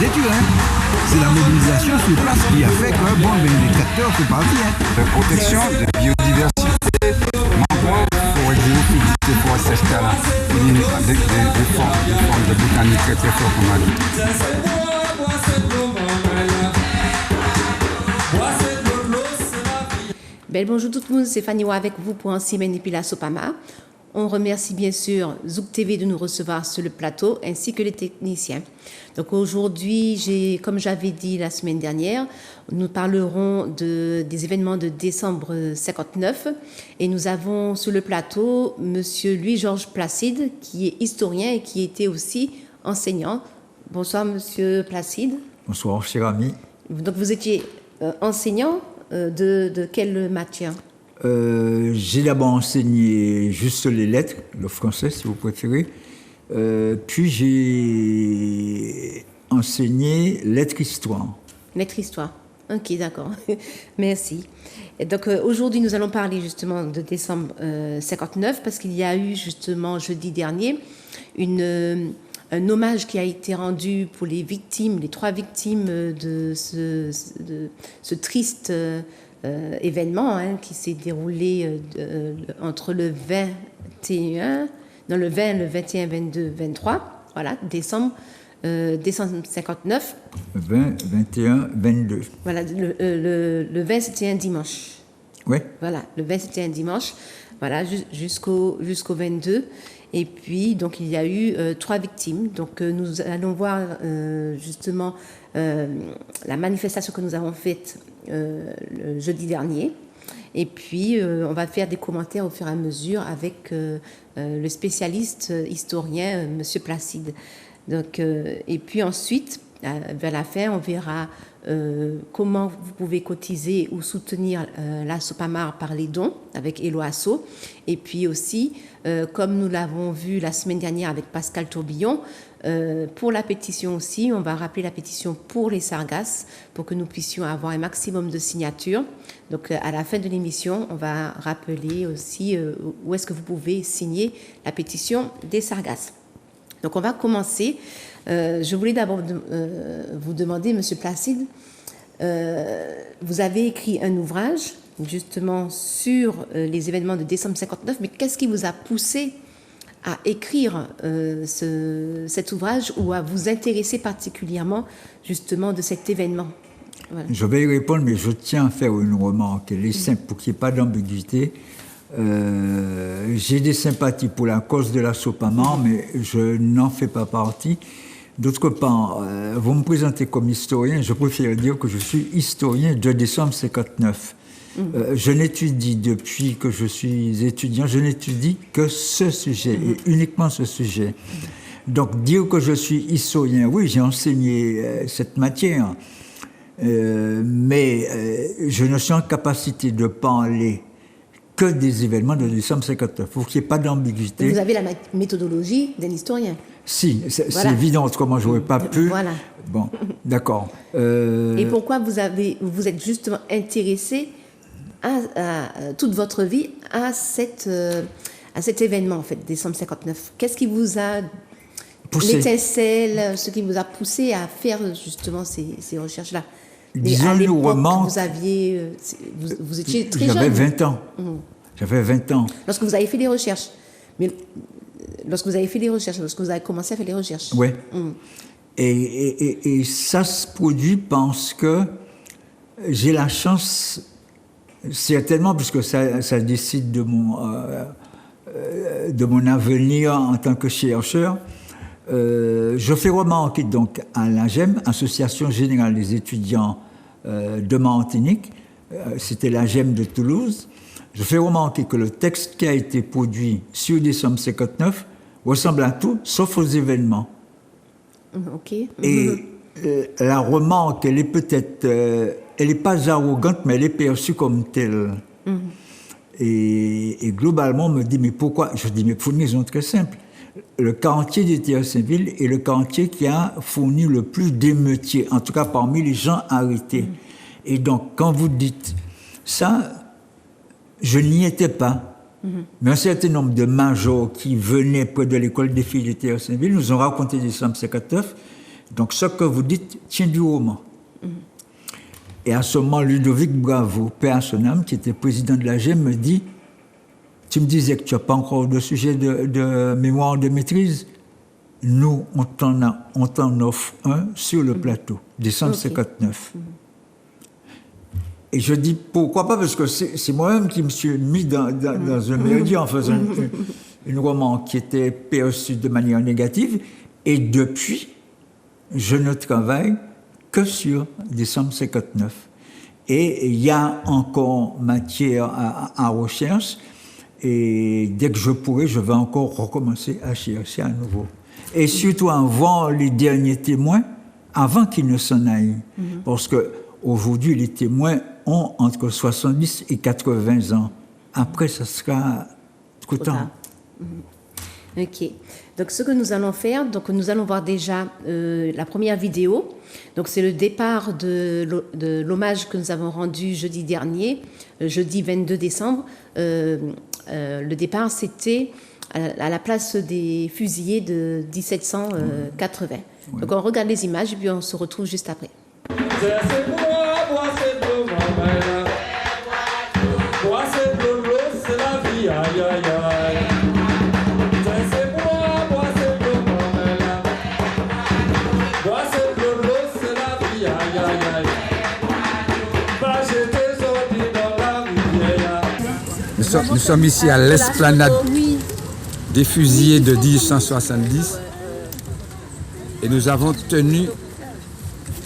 candidature. Hein. C'est la mobilisation sur place qui a fait que les capteurs sont partis. Hein. La protection de biodiversité, mangrove, forêt géophysique, forêt sestale, des formes de botanique très très fortes qu'on a dit. Bonjour tout le monde, c'est Fanny Wa avec vous pour un semaine et puis la Sopama. On remercie bien sûr Zouk TV de nous recevoir sur le plateau ainsi que les techniciens. Donc aujourd'hui, comme j'avais dit la semaine dernière, nous parlerons des événements de décembre 59 et nous avons sur le plateau Monsieur Louis-Georges Placide qui est historien et qui était aussi enseignant. Bonsoir Monsieur Placide. Bonsoir cher ami. Donc vous étiez enseignant de quelle matière? J'ai d'abord enseigné juste les lettres, le français si vous préférez, puis j'ai enseigné lettres-histoire. Lettres-histoire, ok, d'accord, merci. Et donc aujourd'hui nous allons parler justement de décembre 59 parce qu'il y a eu justement jeudi dernier un hommage qui a été rendu pour les victimes, les 3 victimes de ce triste événement qui s'est déroulé entre le 21, le 21, 22, 23, voilà, décembre 59. 20, 21, 22. Voilà, le 20 c'était un dimanche. Oui. Voilà, le 20 c'était un dimanche, voilà, jusqu'au 22. Et puis, donc, il y a eu 3 victimes. Donc, nous allons voir justement la manifestation que nous avons faite le jeudi dernier. Et puis, on va faire des commentaires au fur et à mesure avec le spécialiste historien, Monsieur Placide. Donc, et puis ensuite, vers la fin, on verra comment vous pouvez cotiser ou soutenir la Sopamar par les dons avec Eloasso. Et puis aussi, comme nous l'avons vu la semaine dernière avec Pascal Tourbillon, pour la pétition aussi, on va rappeler la pétition pour les Sargasses pour que nous puissions avoir un maximum de signatures. Donc à la fin de l'émission, on va rappeler aussi où est-ce que vous pouvez signer la pétition des Sargasses. Donc on va commencer. Je voulais d'abord vous demander, Monsieur Placide, vous avez écrit un ouvrage justement sur les événements de décembre 59, mais qu'est-ce qui vous a poussé à écrire cet ouvrage ou à vous intéresser particulièrement justement de cet événement? Voilà. Je vais y répondre, mais je tiens à faire une remarque. Elle est simple pour qu'il n'y ait pas d'ambiguïté. J'ai des sympathies pour la cause de la Sopamar, mais je n'en fais pas partie. D'autre part, vous me présentez comme historien, je préfère dire que je suis historien de décembre 59. Je n'étudie depuis que je suis étudiant, je n'étudie que ce sujet, et uniquement ce sujet. Donc dire que je suis historien, oui, j'ai enseigné cette matière, mais je ne suis en capacité de parler que des événements de décembre 59. Il faut qu'il n'y ait pas d'ambiguïté. Vous avez la méthodologie d'un historien. Si, c'est évident, autrement je n'aurais pas pu. Voilà. Bon, d'accord. Et pourquoi vous êtes justement intéressé à toute votre vie à cet événement, en fait, décembre 59? Qu'est-ce qui vous a poussé, l'étincelle, ce qui vous a poussé à faire justement ces recherches-là? Disons, nous remonte. Vous étiez très jeune. J'avais 20 ans. J'avais 20 ans. Lorsque vous avez fait des recherches. Mais lorsque vous avez commencé à faire des recherches. Oui. Et ça se produit parce que j'ai la chance, certainement, puisque ça décide de mon avenir en tant que chercheur. Je fais remarquer donc à l'AGEM, Association Générale des Étudiants de Martinique, c'était l'AGEM de Toulouse, je fais remarquer que le texte qui a été produit sur décembre 59 ressemble à tout, sauf aux événements. Okay. Et la remarque, elle est peut-être, elle n'est pas arrogante, mais elle est perçue comme telle. Et globalement, on me dit, mais pourquoi? Je dis, mais pour une raison très simple. Le quartier de Théa-Saint-Ville est le quartier qui a fourni le plus d'émeutiers, en tout cas parmi les gens arrêtés. Et donc, quand vous dites ça, je n'y étais pas. Mais un certain nombre de majors qui venaient près de l'école des filles de Théa-Saint-Ville nous ont raconté décembre 59, Donc ce que vous dites tient du roman. Et à ce moment, Ludovic Bravo, paix à son âme, qui était président de l'AG, me dit, tu me disais que tu n'as pas encore de sujet de mémoire de maîtrise. Nous, on t'en offre un sur le plateau, décembre 59. Et je dis, pourquoi pas, parce que c'est moi-même qui me suis mis dans un mélodie en faisant une roman qui était perçue de manière négative. Et depuis, je ne travaille que sur décembre 59. Et il y a encore matière à recherche. Et dès que je pourrai, je vais encore recommencer à chercher à nouveau. Et surtout en voir les derniers témoins avant qu'ils ne s'en aillent. Parce qu'aujourd'hui, les témoins ont entre 70 et 80 ans. Après, ça sera trop tard. Ok. Donc, ce que nous allons faire, donc nous allons voir déjà la première vidéo. Donc, c'est le départ de l'hommage que nous avons rendu jeudi dernier, jeudi 22 décembre. Le départ, c'était à la place des fusillés de 1780. Donc, on regarde les images et puis on se retrouve juste après. Nous sommes ici à l'esplanade des fusillés de 1870 et nous avons tenu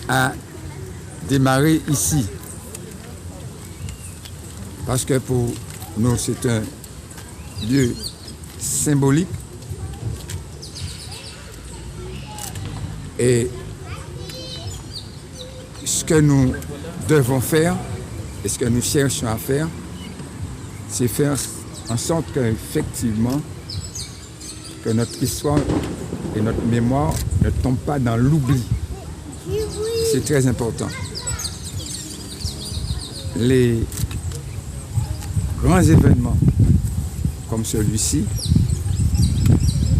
à démarrer ici parce que pour nous c'est un lieu symbolique et ce que nous devons faire et ce que nous cherchons à faire, c'est faire en sorte qu'effectivement, que notre histoire et notre mémoire ne tombent pas dans l'oubli. C'est très important. Les grands événements comme celui-ci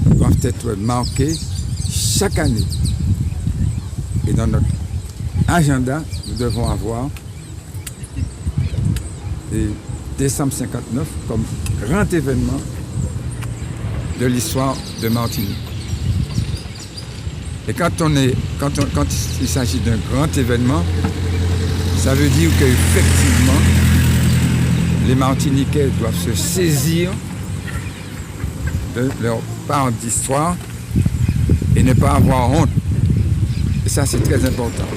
doivent être marqués chaque année. Et dans notre agenda, nous devons avoir des décembre 59 comme grand événement de l'histoire de Martinique. Et quand il s'agit d'un grand événement, ça veut dire qu'effectivement, les Martiniquais doivent se saisir de leur part d'histoire et ne pas avoir honte. Et ça, c'est très important.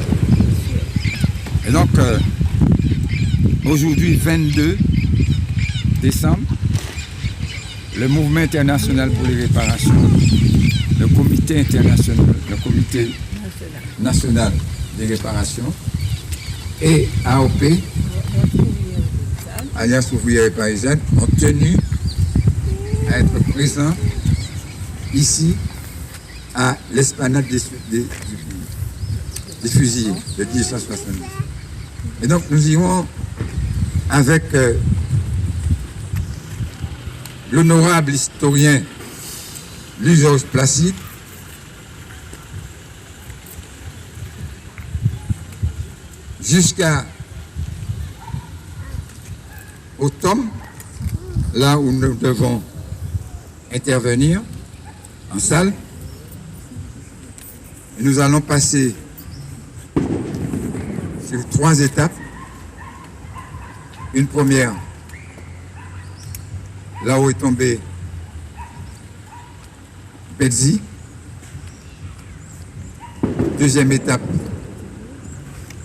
Et donc, aujourd'hui, 22 décembre, le mouvement international pour les réparations, le comité international, le comité national des réparations et AOP, Alliance ouvrière et paysanne, ont tenu à être présents ici à l'esplanade des fusillés de 1870. Et donc nous irons avec l'honorable historien Louis-Georges Placide, jusqu'à au tome, là où nous devons intervenir en salle. Et nous allons passer sur 3 étapes. Une première, là où est tombé Belzi. Deuxième étape,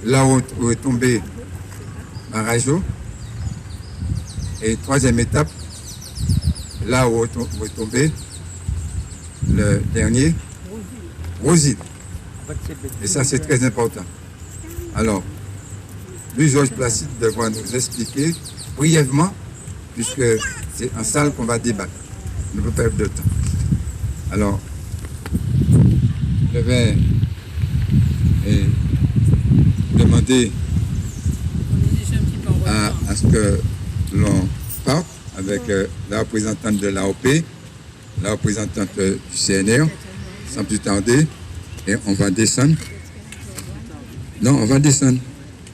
là où est tombé Marajo. Et troisième étape, là où est tombé le dernier, Roside. Et ça, c'est très important. Alors, Louis-Georges Placide devra nous expliquer brièvement, puisque c'est en salle qu'on va débattre. On ne peut pas perdre de temps. Alors, je vais demander à ce que l'on parte avec la représentante de l'AOP, la représentante du CNR, sans plus tarder, Et on va descendre. Non, on va descendre.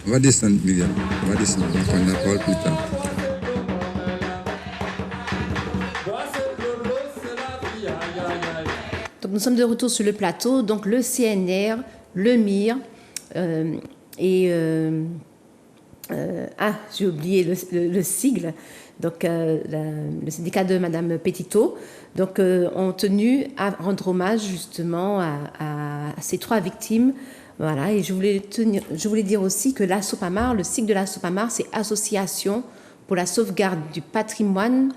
On va descendre, Miriam. On va descendre. On va prendre la parole plus tard. Donc nous sommes de retour sur le plateau. Donc le CNR, le MIR j'ai oublié le sigle. Donc le syndicat de Madame Petitot. Donc ont tenu à rendre hommage justement à ces 3 victimes. Voilà, et je voulais dire aussi que l'ASOPAMAR, le sigle de l'ASOPAMAR, c'est Association pour la sauvegarde du patrimoine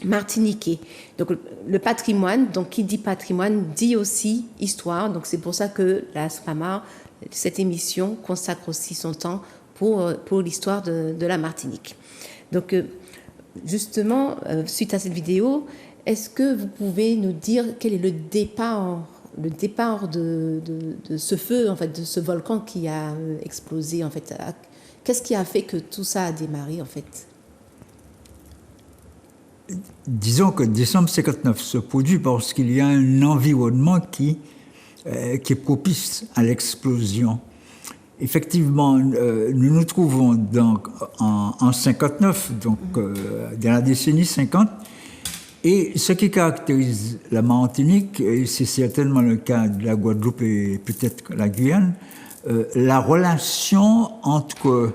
martiniquais. Donc le patrimoine, donc qui dit patrimoine dit aussi histoire. Donc c'est pour ça que l'ASOPAMAR, cette émission, consacre aussi son temps pour l'histoire de la Martinique. Donc justement, suite à cette vidéo, est-ce que vous pouvez nous dire quel est le départ de ce feu, en fait, de ce volcan qui a explosé, en fait? Qu'est-ce qui a fait que tout ça a démarré, en fait? Disons que décembre 59 se produit parce qu'il y a un environnement qui est propice à l'explosion. Effectivement, nous nous trouvons donc en 59, donc dans la décennie 50, et ce qui caractérise la Martinique, et c'est certainement le cas de la Guadeloupe et peut-être la Guyane, la relation entre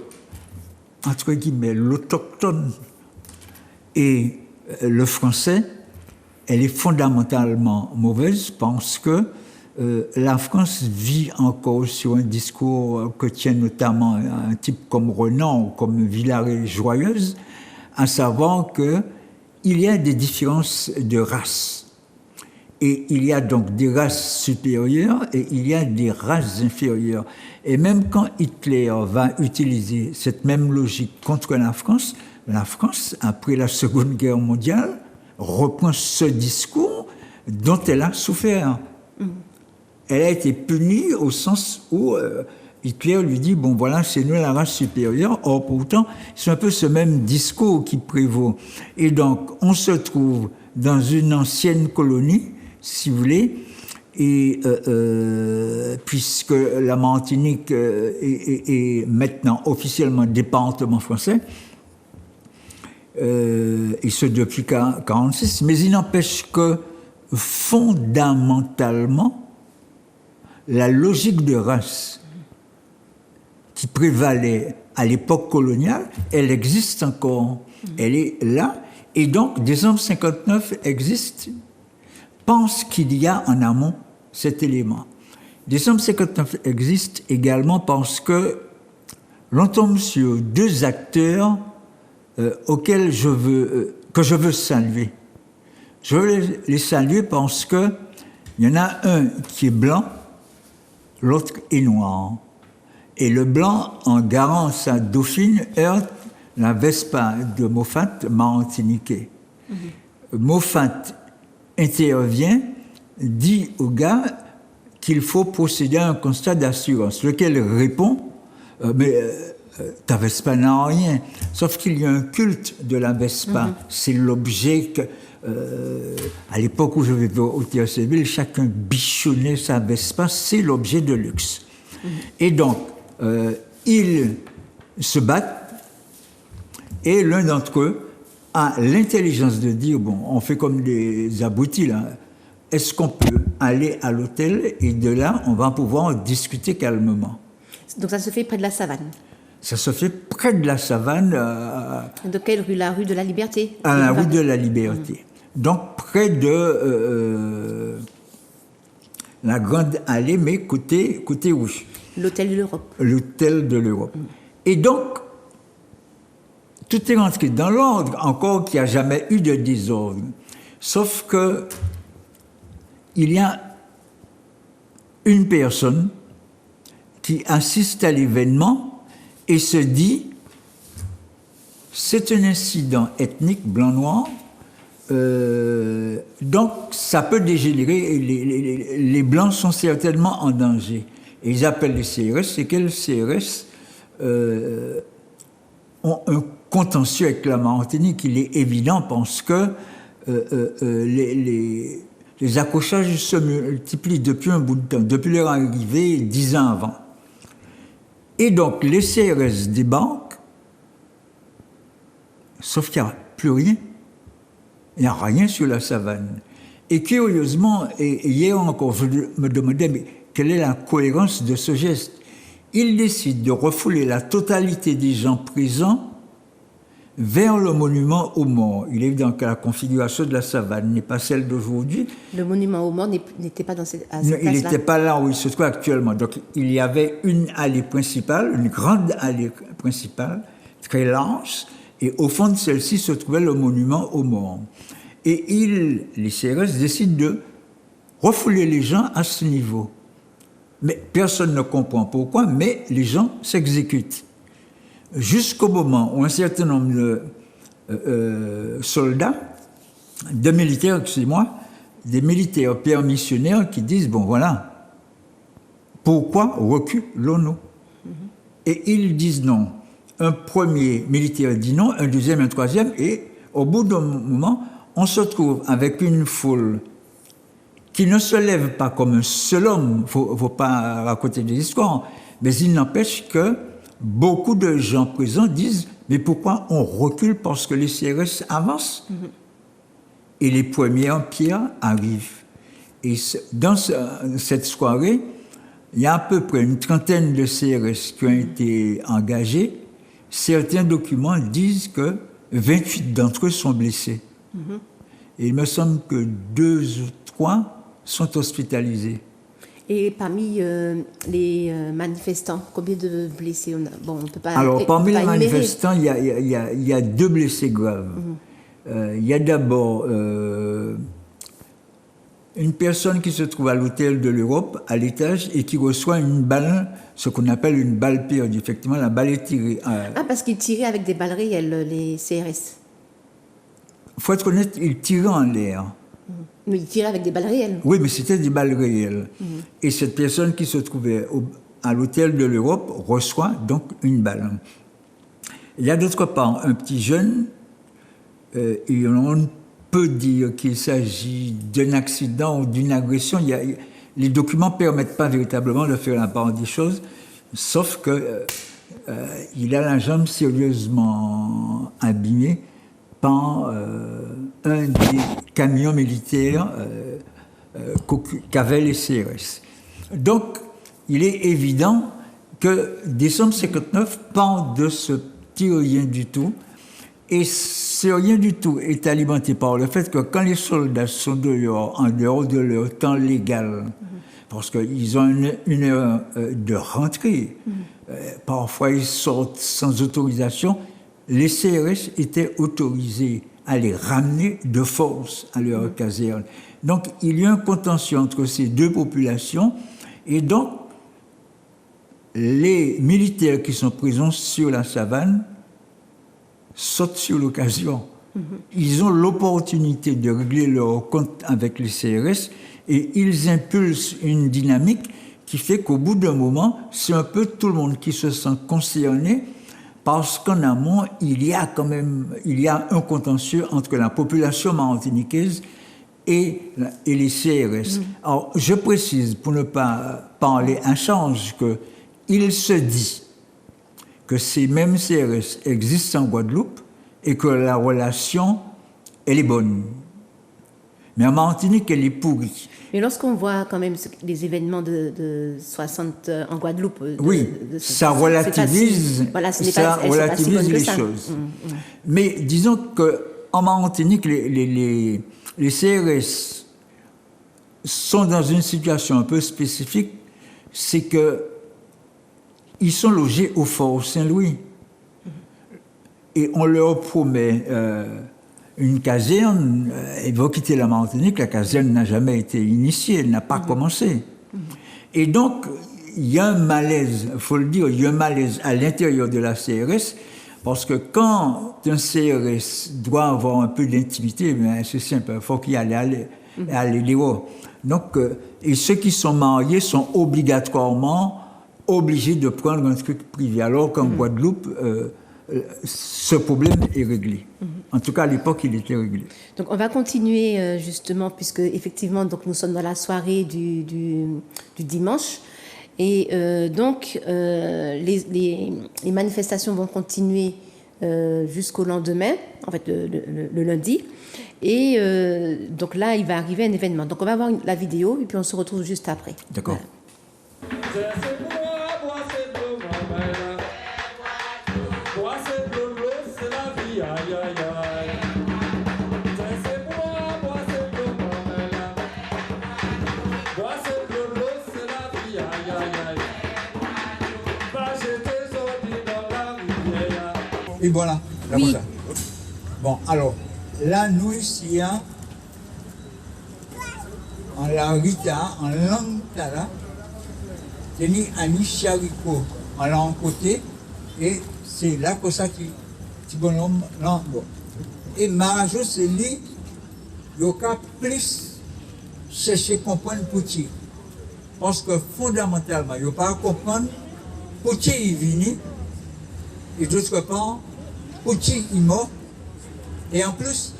guillemets, l'autochtone et le français, elle est fondamentalement mauvaise parce que la France vit encore sur un discours que tient notamment un type comme Renan ou comme Villaret-Joyeuse, à savoir qu'il y a des différences de races. Et il y a donc des races supérieures et il y a des races inférieures. Et même quand Hitler va utiliser cette même logique contre la France, après la Seconde Guerre mondiale, reprend ce discours dont elle a souffert. Elle a été punie au sens où Hitler lui dit « bon voilà, c'est nous la race supérieure ». Or pourtant, c'est un peu ce même discours qui prévaut. Et donc, on se trouve dans une ancienne colonie, si vous voulez, et puisque la Martinique est maintenant officiellement département français, et ce depuis 1946, mais il n'empêche que fondamentalement, la logique de race qui prévalait à l'époque coloniale, elle existe encore, elle est là, et donc décembre 59 existe, pense qu'il y a en amont cet élément. Décembre 59 existe également parce que l'on tombe sur 2 acteurs auxquels que je veux saluer. Je veux les saluer parce que il y en a un qui est blanc, l'autre est noir. Et le blanc, en garant sa dauphine, heurte la Vespa de Moffat martiniquais. Moffat intervient, dit au gars qu'il faut procéder à un constat d'assurance, lequel répond ta Vespa n'a rien. Sauf qu'il y a un culte de la Vespa. C'est l'objet que, à l'époque où je vivais au Théâtre-Ville, chacun bichonnait sa Vespa, c'est l'objet de luxe. Et donc, ils se battent, et l'un d'entre eux a l'intelligence de dire, bon, on fait comme des abrutis, là. Est-ce qu'on peut aller à l'hôtel, et de là, on va pouvoir discuter calmement. Donc ça se fait près de la Savane. Ça se fait près de la Savane. De quelle rue? La rue de la Liberté? À la rue de la Liberté. Donc près de la Grande Allée, mais côté rouge. L'hôtel de l'Europe. L'hôtel de l'Europe. Et donc, tout est rentré dans l'ordre, encore qu'il n'y a jamais eu de désordre. Sauf que il y a une personne qui assiste à l'événement et se dit, c'est un incident ethnique blanc-noir, donc ça peut dégénérer, et les Blancs sont certainement en danger. Et ils appellent les CRS, c'est que les CRS ont un contentieux avec la Martinique, il est évident, parce que les accrochages se multiplient depuis un bout de temps, depuis leur arrivée 10 ans avant. Et donc, les CRS débarquent, sauf qu'il n'y a plus rien. Il n'y a rien sur la savane. Et curieusement, et hier encore, je me demandais, mais quelle est la cohérence de ce geste? Il décide de refouler la totalité des gens présents vers le monument aux morts. Il est évident que la configuration de la savane n'est pas celle d'aujourd'hui. Le monument aux morts n'était pas dans cette Il place-là. n'était pas là où il se trouve actuellement. Donc, il y avait une allée principale, une grande allée principale, très large, et au fond de celle-ci se trouvait le monument aux morts. Et les CRS décident de refouler les gens à ce niveau. Mais personne ne comprend pourquoi, mais les gens s'exécutent. Jusqu'au moment où un certain nombre de soldats, de militaires, excusez-moi, des militaires permissionnaires qui disent, bon voilà, pourquoi reculons-nous? Et ils disent non. Un premier militaire dit non, un deuxième, un troisième, et au bout d'un moment, on se trouve avec une foule qui ne se lève pas comme un seul homme, il ne faut pas raconter des histoires, mais il n'empêche que beaucoup de gens présents disent « Mais pourquoi on recule parce que les CRS avancent ?» Et les premières pierres arrivent. Et dans cette soirée, il y a à peu près une trentaine de CRS qui ont été engagés. Certains documents disent que 28 d'entre eux sont blessés. Et il me semble que 2 ou 3 sont hospitalisés. Et parmi les manifestants, combien de blessés on a? Bon, on peut pas. Alors, parmi les énumérer. manifestants, il y a 2 blessés graves. Il y a d'abord une personne qui se trouve à l'hôtel de l'Europe, à l'étage, et qui reçoit une balle, ce qu'on appelle une balle perdue. Effectivement, la balle est tirée. Ah, parce qu'ils tiraient avec des balles réelles, les CRS. Il faut être honnête, ils tiraient en l'air. Mais ils tiraient avec des balles réelles. Oui, mais c'était des balles réelles. Et cette personne qui se trouvait à l'hôtel de l'Europe reçoit donc une balle. Il y a d'autre part un petit jeune, et on peut dire qu'il s'agit d'un accident ou d'une agression. Les documents ne permettent pas véritablement de faire la part des choses, sauf que il a la jambe sérieusement abîmée par un des camions militaires qu'avaient les CRS. Donc, il est évident que décembre 59 part de ce petit rien du tout, et ce rien du tout est alimenté par le fait que quand les soldats sont dehors, en dehors de leur temps légal, parce qu'ils ont une heure de rentrée, parfois ils sortent sans autorisation, les CRS étaient autorisés à les ramener de force à leur caserne. Donc, il y a un contentieux entre ces deux populations, et donc, les militaires qui sont présents sur la savane sautent sur l'occasion. Ils ont l'opportunité de régler leur compte avec les CRS, et ils impulsent une dynamique qui fait qu'au bout d'un moment, c'est un peu tout le monde qui se sent concerné, parce qu'en amont, il y a un contentieux entre la population martiniquaise et les CRS. Alors, je précise, pour ne pas parler un change, qu'il se dit que ces mêmes CRS existent en Guadeloupe et que la relation, elle est bonne. Mais en Martinique, elle est pourrie. Mais lorsqu'on voit quand même les événements de 60 en Guadeloupe... Oui, ça relativise, voilà, les choses. Mais disons qu'en Martinique, les CRS sont dans une situation un peu spécifique, c'est qu'ils sont logés au Fort Saint-Louis. Et on leur promet une caserne, ils vont quitter la Martinique, la caserne n'a jamais été initiée, elle n'a pas commencé. Et donc, il y a un malaise, il faut le dire, il y a un malaise à l'intérieur de la CRS, parce que quand un CRS doit avoir un peu d'intimité, c'est simple, il faut qu'il y aille dehors. Donc, et ceux qui sont mariés sont obligatoirement obligés de prendre un truc privé, alors qu'en Guadeloupe, ce problème est réglé. En tout cas, à l'époque, il était réglé. Donc on va continuer justement, puisque effectivement donc, nous sommes dans la soirée du dimanche. Et donc les manifestations vont continuer jusqu'au lendemain, en fait le lundi. Et donc là, il va arriver un événement. Donc on va voir la vidéo et puis on se retrouve juste après. D'accord. Voilà. Et voilà. Oui. Bon, alors, là, nous ici, hein, en la Rita, en langue tala, teni Ani Charicot en langue côté, et c'est là que ça qui bonhomme langue. Et Marajo, c'est lui, il y a plus chercher à comprendre pour qui. Parce que fondamentalement, il n'y a pas à comprendre pour qui il vient, et d'autre part, pour qui il est mort, et en plus,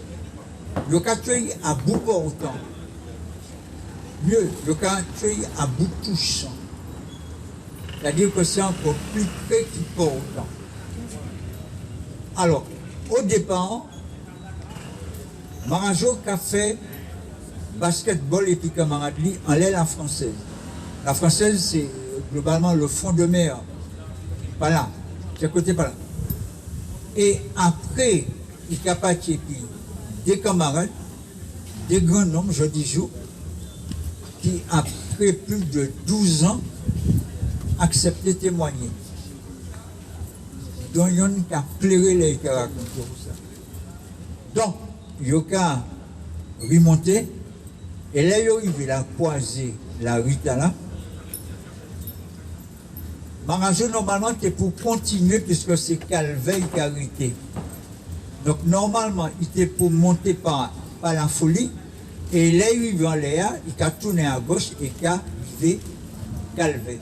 il y a tué à bout portant. Mieux, il y a tué à bout touchant. C'est-à-dire que c'est encore plus près qui portant. Alors, au départ, Marajo a fait basketball et puis camarade lui en l'air la française. La française, c'est globalement le fond de mer. Voilà, c'est côté par là. Et après, il a parti puis des camarades, des grands hommes, je dis jour, qui après plus de 12 ans acceptaient de témoigner. Donc, il y a qui pleuré les qui racontent ça. Donc, il y a remonté, et là, il a croisé la Rita là. Marajo, normalement, c'est pour continuer, puisque c'est Calveille qui a arrêté. Donc, normalement, il était pour monter par la folie, et là, il en l'air, il a tourné à gauche et il a visé Calveille.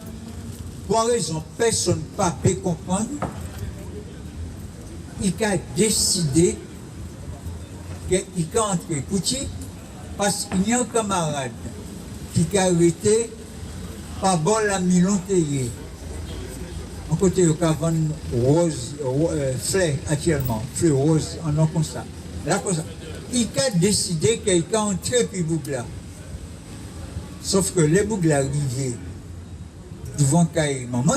Pour raison, personne n'a pas pu comprendre, il a décidé qu'il a entré Kouti, parce qu'il y a un camarade qui a arrêté par bord la milonterie. En côté, il y a rose, fleur actuellement, fleur rose, en nom comme ça. Là, comme ça. Il a décidé qu'il a entré puis Bougla. Sauf que les Bougla arrivaient devant Kaï maman,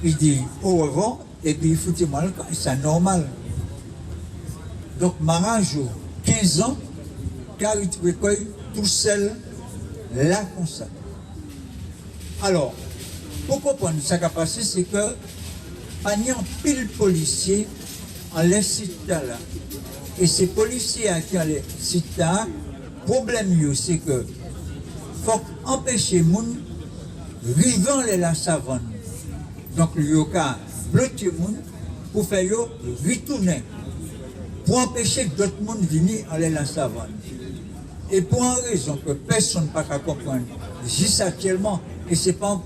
il dit au revoir, et puis il fout-moi le camp, c'est normal. Donc, Marajo, 15 ans, car il recueille tout seul, là comme ça. Alors, pour comprendre ce qui a passé, c'est que, il y a un pile policier en les sites là. Et ces policiers qui ont les sites là, le problème, c'est que, il faut empêcher les gens vivant la savane. Donc, il y a bloqué les gens pour faire retourner. Pour empêcher d'autres gens de venir à la savane. Et pour une raison que personne n'a pas comprendre, juste actuellement, et ce n'est pas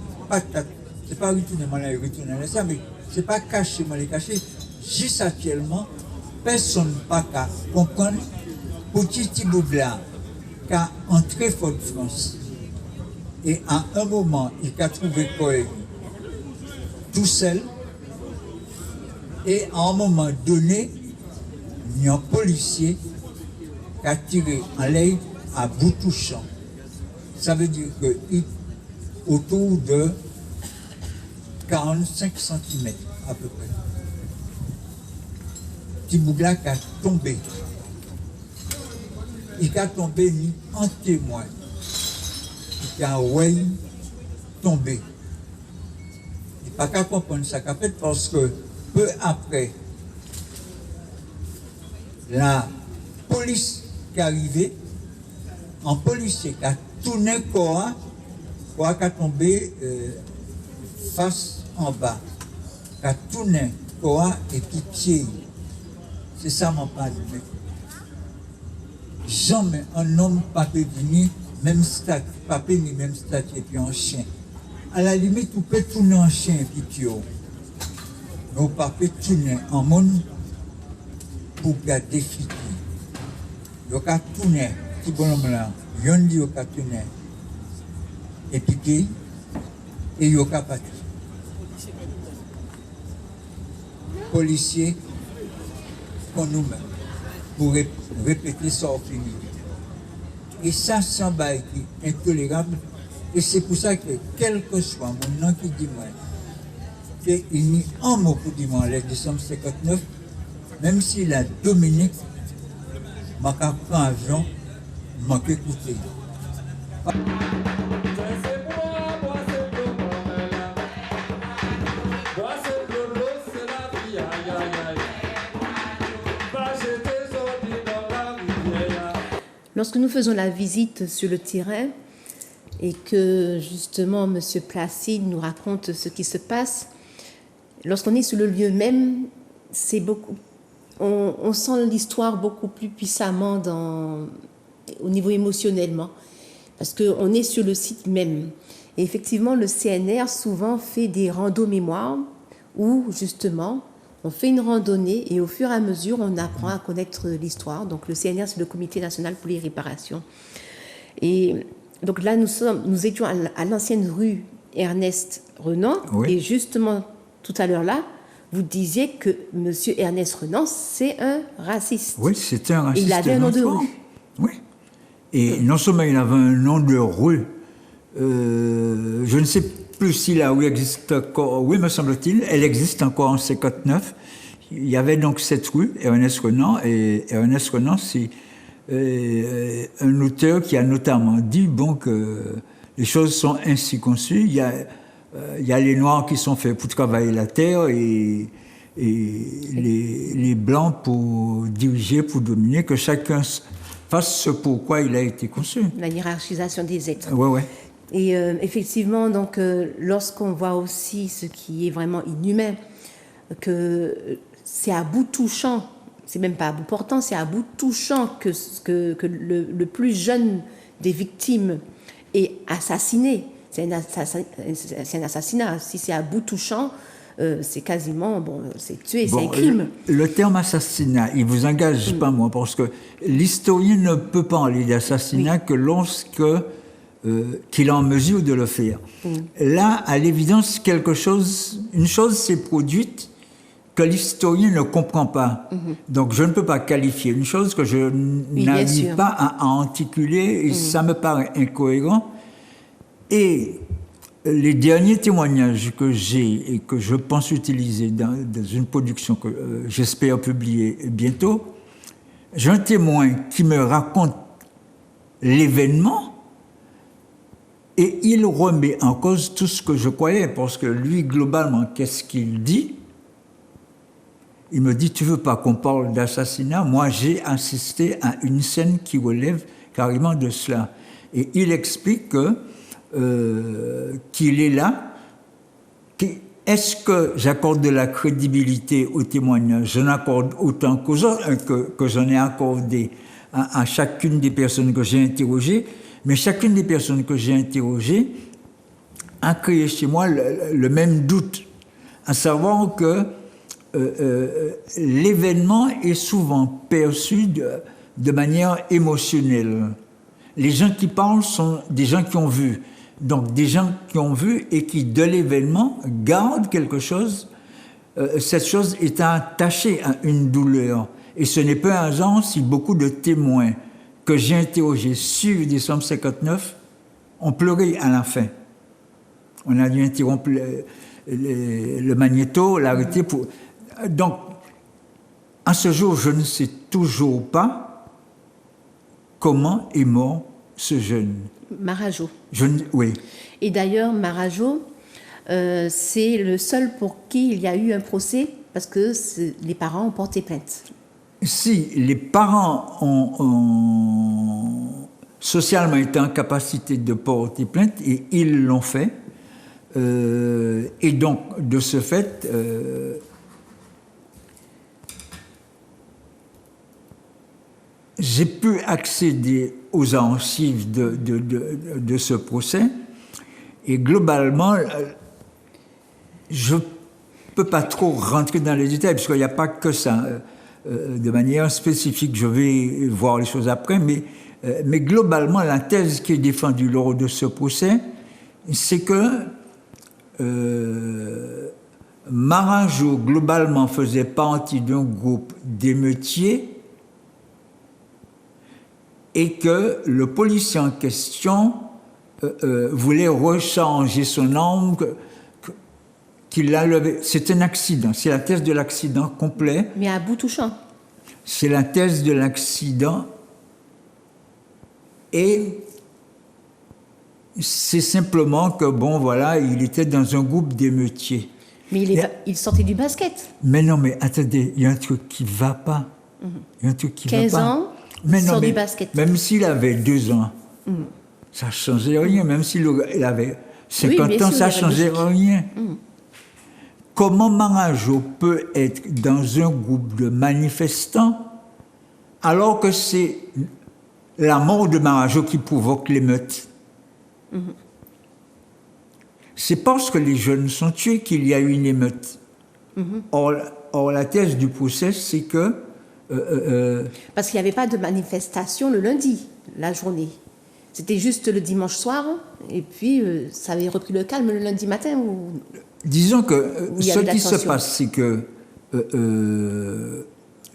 retourner, mais ce n'est pas cacher, juste actuellement, personne n'a pas comprendre pour Titi Bougla qui a entré Fort France. Et à un moment, il a trouvé Koé tout seul. Et à un moment donné, il y a un policier qui a tiré en l'air à bout touchant. Ça veut dire que autour de 45 cm à peu près. Petit Bougla qui a tombé. Il a tombé ni en témoin. Il a tombé. Il n'a pas qu'à comprendre ça qu'a fait parce que peu après, la police qui est arrivée, un policier qui a tourné Koa, qui a tombé face en bas, qui a tourné Koa et puis pied. C'est ça mon père. Jamais un homme pas peut venir, même statut, pas peut ni même statut et puis un chien. À la limite, on peut tourner un chien et puis tuer. nous pas pu tourner en monde pour garder Fiti. Nous avons tourné, petit bonhomme là, yon dit nous avons tourné, et piqué, et nous avons parti. Policiers, qu'on nous met, pour répéter ça au fini. Et ça, c'est un bail qui est intolérable. Et c'est pour ça que, quel que soit mon nom qui dit moi, qu'il n'y a un mot pour dire moi, le décembre 59, même s'il a Dominique, je prends avion, je peux écouter. Lorsque nous faisons la visite sur le terrain et que justement M. Placide nous raconte ce qui se passe, lorsqu'on est sur le lieu même, c'est beaucoup, on sent l'histoire beaucoup plus puissamment au niveau émotionnellement, parce qu'on est sur le site même. Et effectivement, le CNR souvent fait des randos mémoires où justement on fait une randonnée et au fur et à mesure, on apprend à connaître l'histoire. Donc le CNR, c'est le Comité national pour les réparations. Et donc là, nous étions à l'ancienne rue Ernest Renan. Oui. Et justement, tout à l'heure là, vous disiez que M. Ernest Renan, c'est un raciste. Oui, c'était un raciste. Il avait un nom de notoire. rue. Oui. Et non seulement il avait un nom de rue, je ne sais plus si la rue existe encore. Oui, me semble-t-il, elle existe encore en 59. Il y avait donc cette rue, Ernest Renan, et Ernest Renan, c'est un auteur qui a notamment dit que les choses sont ainsi conçues. Il y a les Noirs qui sont faits pour travailler la terre et les Blancs pour diriger, pour dominer, que chacun fasse ce pourquoi il a été conçu. La hiérarchisation des êtres. Ouais, ouais. Et effectivement, donc, lorsqu'on voit aussi ce qui est vraiment inhumain, que c'est à bout touchant, c'est même pas à bout portant, c'est à bout touchant que le plus jeune des victimes est assassiné. C'est un assassinat. Si c'est à bout touchant, c'est quasiment, c'est tué, c'est un crime. Le terme assassinat, il vous engage pas, moi, parce que l'historien ne peut parler d'assassinat que lorsque qu'il est en mesure de le faire. Là, à l'évidence, une chose s'est produite que l'historien ne comprend pas. Donc, je ne peux pas qualifier une chose que je n'arrive pas à articuler, et ça me paraît incohérent. Et les derniers témoignages que j'ai et que je pense utiliser dans une production que j'espère publier bientôt, j'ai un témoin qui me raconte l'événement et il remet en cause tout ce que je croyais, parce que lui, globalement, qu'est-ce qu'il dit? Il me dit, tu veux pas qu'on parle d'assassinat? Moi, j'ai assisté à une scène qui relève carrément de cela. Et il explique qu'il est là. Est-ce que j'accorde de la crédibilité aux témoignages? J'en accorde autant qu'aux autres, que j'en ai accordé à chacune des personnes que j'ai interrogées. Mais chacune des personnes que j'ai interrogées a créé chez moi le même doute, à savoir que l'événement est souvent perçu de manière émotionnelle. Les gens qui parlent sont des gens qui ont vu. Donc des gens qui ont vu et qui, de l'événement, gardent quelque chose. Cette chose est attachée à une douleur. Et ce n'est pas un hasard si beaucoup de témoins que j'ai interrogés sur décembre 59 ont pleuré à la fin. On a dû interrompre le magnéto, l'arrêter pour... Donc, à ce jour, je ne sais toujours pas comment est mort ce jeune. Marajo. Oui. Et d'ailleurs, Marajo, c'est le seul pour qui il y a eu un procès, parce que les parents ont porté plainte. Si les parents ont socialement été en capacité de porter plainte, et ils l'ont fait, et donc, de ce fait, j'ai pu accéder aux archives de ce procès, et globalement, je peux pas trop rentrer dans les détails, parce qu'il n'y a pas que ça. De manière spécifique, je vais voir les choses après, mais globalement, la thèse qui est défendue lors de ce procès, c'est que Marajo, globalement, faisait partie d'un groupe d'émeutiers et que le policier en question voulait rechanger son arme, qu'il a levé. C'est un accident, c'est la thèse de l'accident complet. Mais à bout touchant. C'est la thèse de l'accident et c'est simplement que, bon, voilà, il était dans un groupe d'émeutiers. Mais il sortait du basket. Mais non, mais attendez, il y a un truc qui ne va pas. Il y a un truc qui 15 va pas. ans, Mais il non, sort mais du basket. même s'il avait 2 ans, ça ne changeait rien. Même s'il avait 50 bien ans, sûr, ça ne il y avait changeait logique. rien. Comment Marajo peut être dans un groupe de manifestants alors que c'est la mort de Marajo qui provoque l'émeute? C'est parce que les jeunes sont tués qu'il y a eu une émeute. Or, la thèse du procès, c'est que... Parce qu'il n'y avait pas de manifestation le lundi, la journée. C'était juste le dimanche soir, et puis ça avait repris le calme le lundi matin. Disons que il y ce avait qui se l'attention. passe, c'est que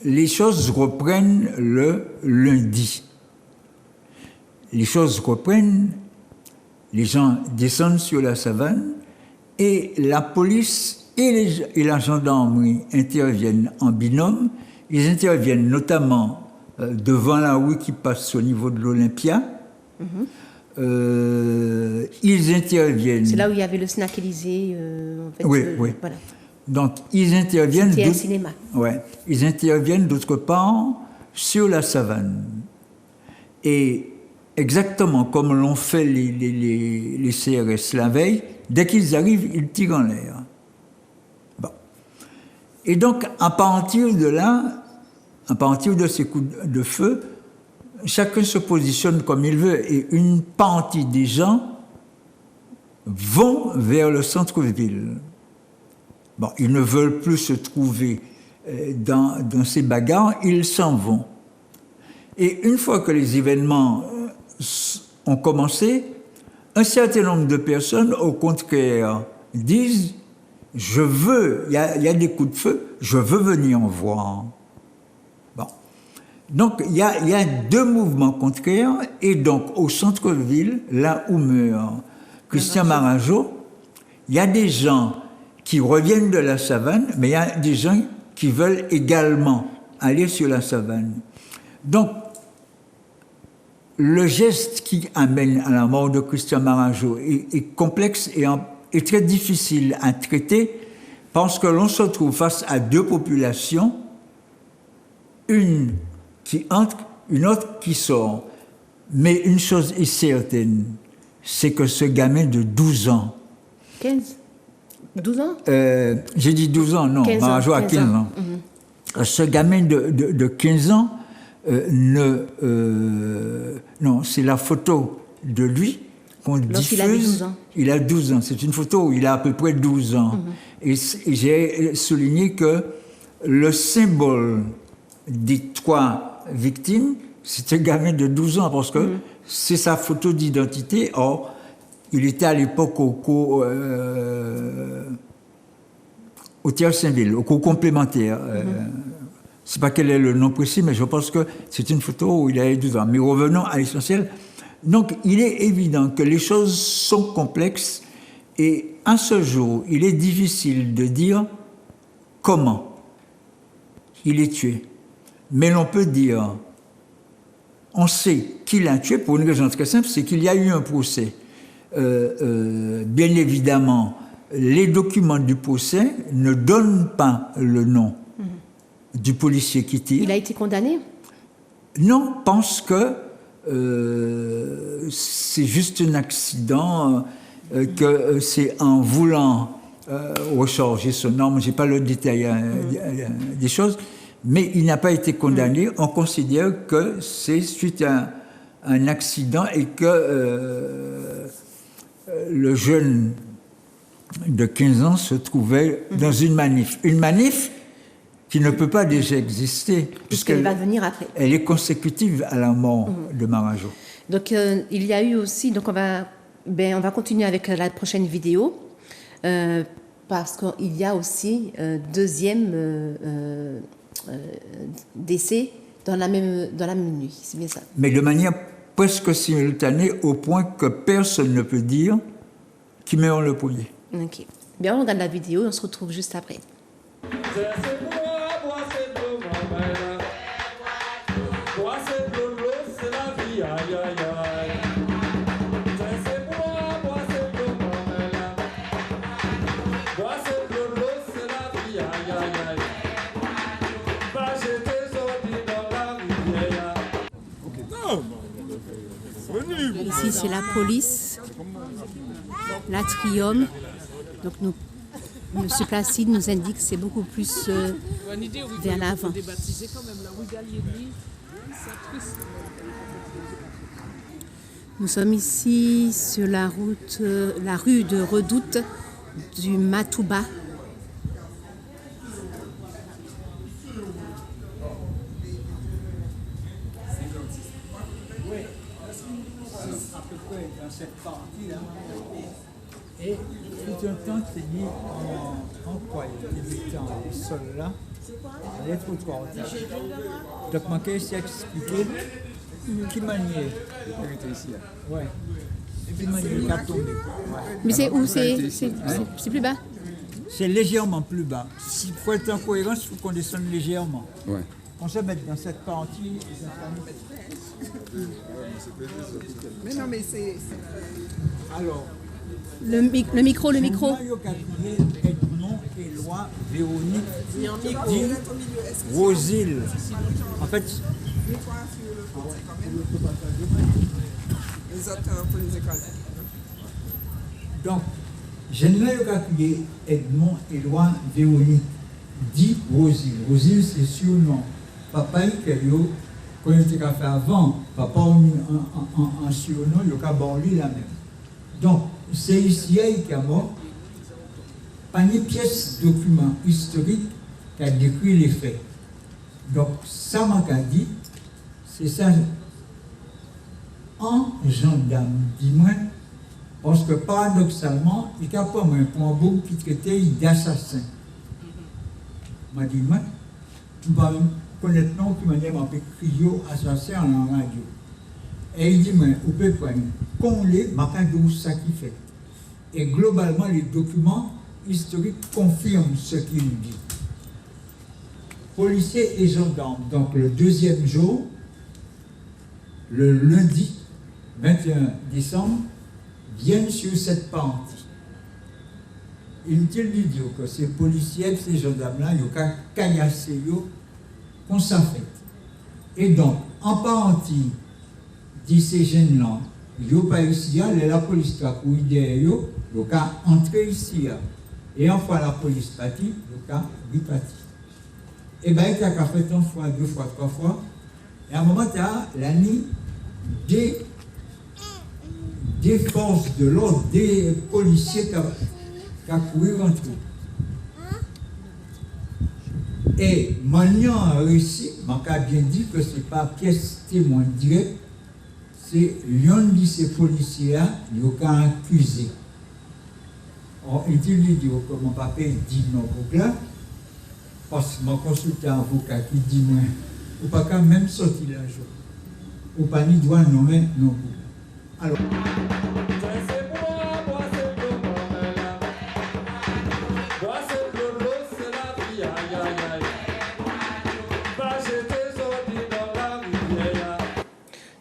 les choses reprennent le lundi. Les choses reprennent, les gens descendent sur la savane et la police et la gendarmerie interviennent en binôme. Ils interviennent notamment devant la rue qui passe au niveau de l'Olympia. Ils interviennent... C'est là où il y avait le Snack Élysée. En fait, Oui, oui. Voilà. Donc, ils interviennent... C'était un cinéma. Ouais. Ils interviennent d'autre part sur la savane. Et exactement comme l'ont fait les CRS la veille, dès qu'ils arrivent, ils tirent en l'air. Bon. Et donc, à partir de là, à partir de ces coups de feu, chacun se positionne comme il veut et une partie des gens vont vers le centre-ville. Bon, ils ne veulent plus se trouver dans ces bagarres, ils s'en vont. Et une fois que les événements ont commencé, un certain nombre de personnes, au contraire, disent « Je veux, il y a des coups de feu, je veux venir en voir ». Bon. Donc, il y a 2 mouvements contraires, et donc, au centre-ville, là où meurt Christian Marajo, il y a des gens qui reviennent de la savane, mais il y a des gens qui veulent également aller sur la savane. Donc, le geste qui amène à la mort de Christian Marajo est complexe et très difficile à traiter parce que l'on se trouve face à 2 populations, une qui entre, une autre qui sort. Mais une chose est certaine, c'est que ce gamin de 12 ans... 15 12 ans J'ai dit 12 ans, non, Marajo a 15 ans. Ce gamin de 15 ans, non, c'est la photo de lui qu'on diffuse. Il avait 12 ans. Il a 12 ans. C'est une photo où il a à peu près 12 ans. Et j'ai souligné que le symbole des 3 victimes, c'est un gamin de 12 ans, parce que c'est sa photo d'identité. Or, il était à l'époque au cours Thiers-Saint-Ville, au cours complémentaire. Je ne sais pas quel est le nom précis, mais je pense que c'est une photo où il avait 12 ans. Mais revenons à l'essentiel. Donc, il est évident que les choses sont complexes et à ce jour, il est difficile de dire comment il est tué. Mais l'on peut dire, on sait qui l'a tué pour une raison très simple, c'est qu'il y a eu un procès. Bien évidemment, les documents du procès ne donnent pas le nom du policier qui tire. Il a été condamné? Non, pense que c'est juste un accident, que c'est en voulant recharger son arme, je n'ai pas le détail des choses, mais il n'a pas été condamné. On considère que c'est suite à un accident et que le jeune de 15 ans se trouvait dans une manif. Une manif qui ne peut pas déjà exister, Puisqu'elle va venir après. elle est consécutive à la mort de Marajo. Donc, il y a eu aussi, donc on va continuer avec la prochaine vidéo, parce qu'il y a aussi deuxième décès dans la même nuit, c'est bien ça. Mais de manière presque simultanée, au point que personne ne peut dire qui meurt le premier. Ok. Bien, on regarde la vidéo et on se retrouve juste après. Ici, c'est la police, l'atrium. Donc, M. Placide nous indique que c'est beaucoup plus vers l'avant. Nous sommes ici sur la rue de Redoute du Matouba. À peu près dans cette partie-là. Et tout un temps, c'est mis en croix, il était en sol là, à l'être trottoir. Donc, manqué ici à expliquer qui maniait. Ouais. Qui maniait la tombée. Mais c'est où? C'est plus bas? C'est légèrement plus bas. S'il faut être en cohérence, il faut qu'on descende légèrement. Ouais. On se met dans cette partie. Mais non, mais c'est... Alors, Le micro. Edmond, Éloi, Véronique, dit Rosile. En fait, Les autres pour les écoles. donc, Général Yokakuye, Edmond, Éloi, Véronique, dit Rosile. Rosile, c'est surnom. Papa, quand il était fait avant, papa en surnom, il a borlé la même. Donc, c'est ici qui a mort, pas une pièce document historique qui a décrit les faits. Donc, ça m'a dit, c'est ça, en gendarme, dis-moi, parce que paradoxalement, il n'y a pas un point beau qui traitait d'assassin. M'a dit, moi, tu vas connaître non qui m'a dit, m'a fait crier assassin en radio. Et il dit, mais vous pouvez prendre, qu'on l'est, m'a dit ça qui fait. Et globalement, les documents historiques confirment ce qu'il dit. Policiers et gendarmes, donc le deuxième jour, le lundi 21 décembre, viennent sur cette partie. Inutile de dire que ces policiers et ces gendarmes-là, ils ont caillassé qu'on s'en fait. Et donc, en partie, dit ces jeunes-là, ils n'ont pas ici, la police a couru derrière eux, ils ont entré ici. Et une fois la police partie, ils ont reparti. Et bien, il a fait une fois, deux fois, trois fois. Et à un moment, la nuit, des forces de l'ordre, des policiers qui ont couru entre eux. Et Magnan a réussi, Manka a bien dit que ce n'est pas pièce témoin direct, c'est l'un de ces policiers-là qui a accusé. Or, il dit que mon papa dit non pour là, parce que mon consultant avocat qui dit moi, ou pas quand même sortir la jour. Ou pas ni droit nommer non plus. Alors.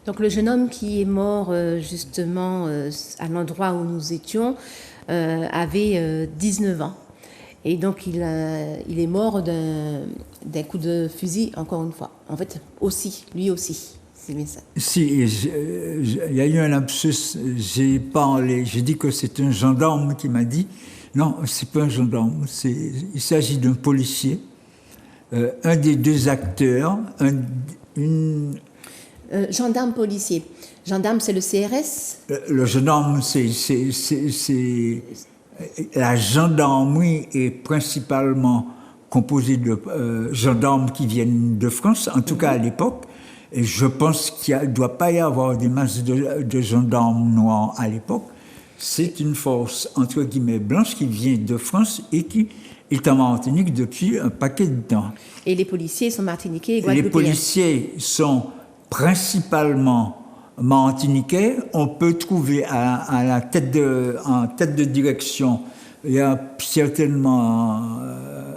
Donc le jeune homme qui est mort justement à l'endroit où nous étions avait 19 ans. Et donc il est mort d'un coup de fusil, encore une fois. En fait, lui aussi. C'est bien ça. Si, il y a eu un lapsus, j'ai dit que c'est un gendarme qui m'a dit. Non, c'est pas un gendarme, il s'agit d'un policier. Un des deux acteurs, gendarme policier. Gendarme, c'est le CRS. Le gendarme, c'est la gendarmerie est principalement composée de gendarmes qui viennent de France, en tout cas à l'époque. Et je pense qu'il ne doit pas y avoir des masses de gendarmes noirs à l'époque. C'est une force, entre guillemets, blanche qui vient de France et qui est en Martinique depuis un paquet de temps. Et les policiers sont martiniquais et Les guadeloupéens. policiers sont principalement martiniquais. On peut trouver en tête de direction, il y a certainement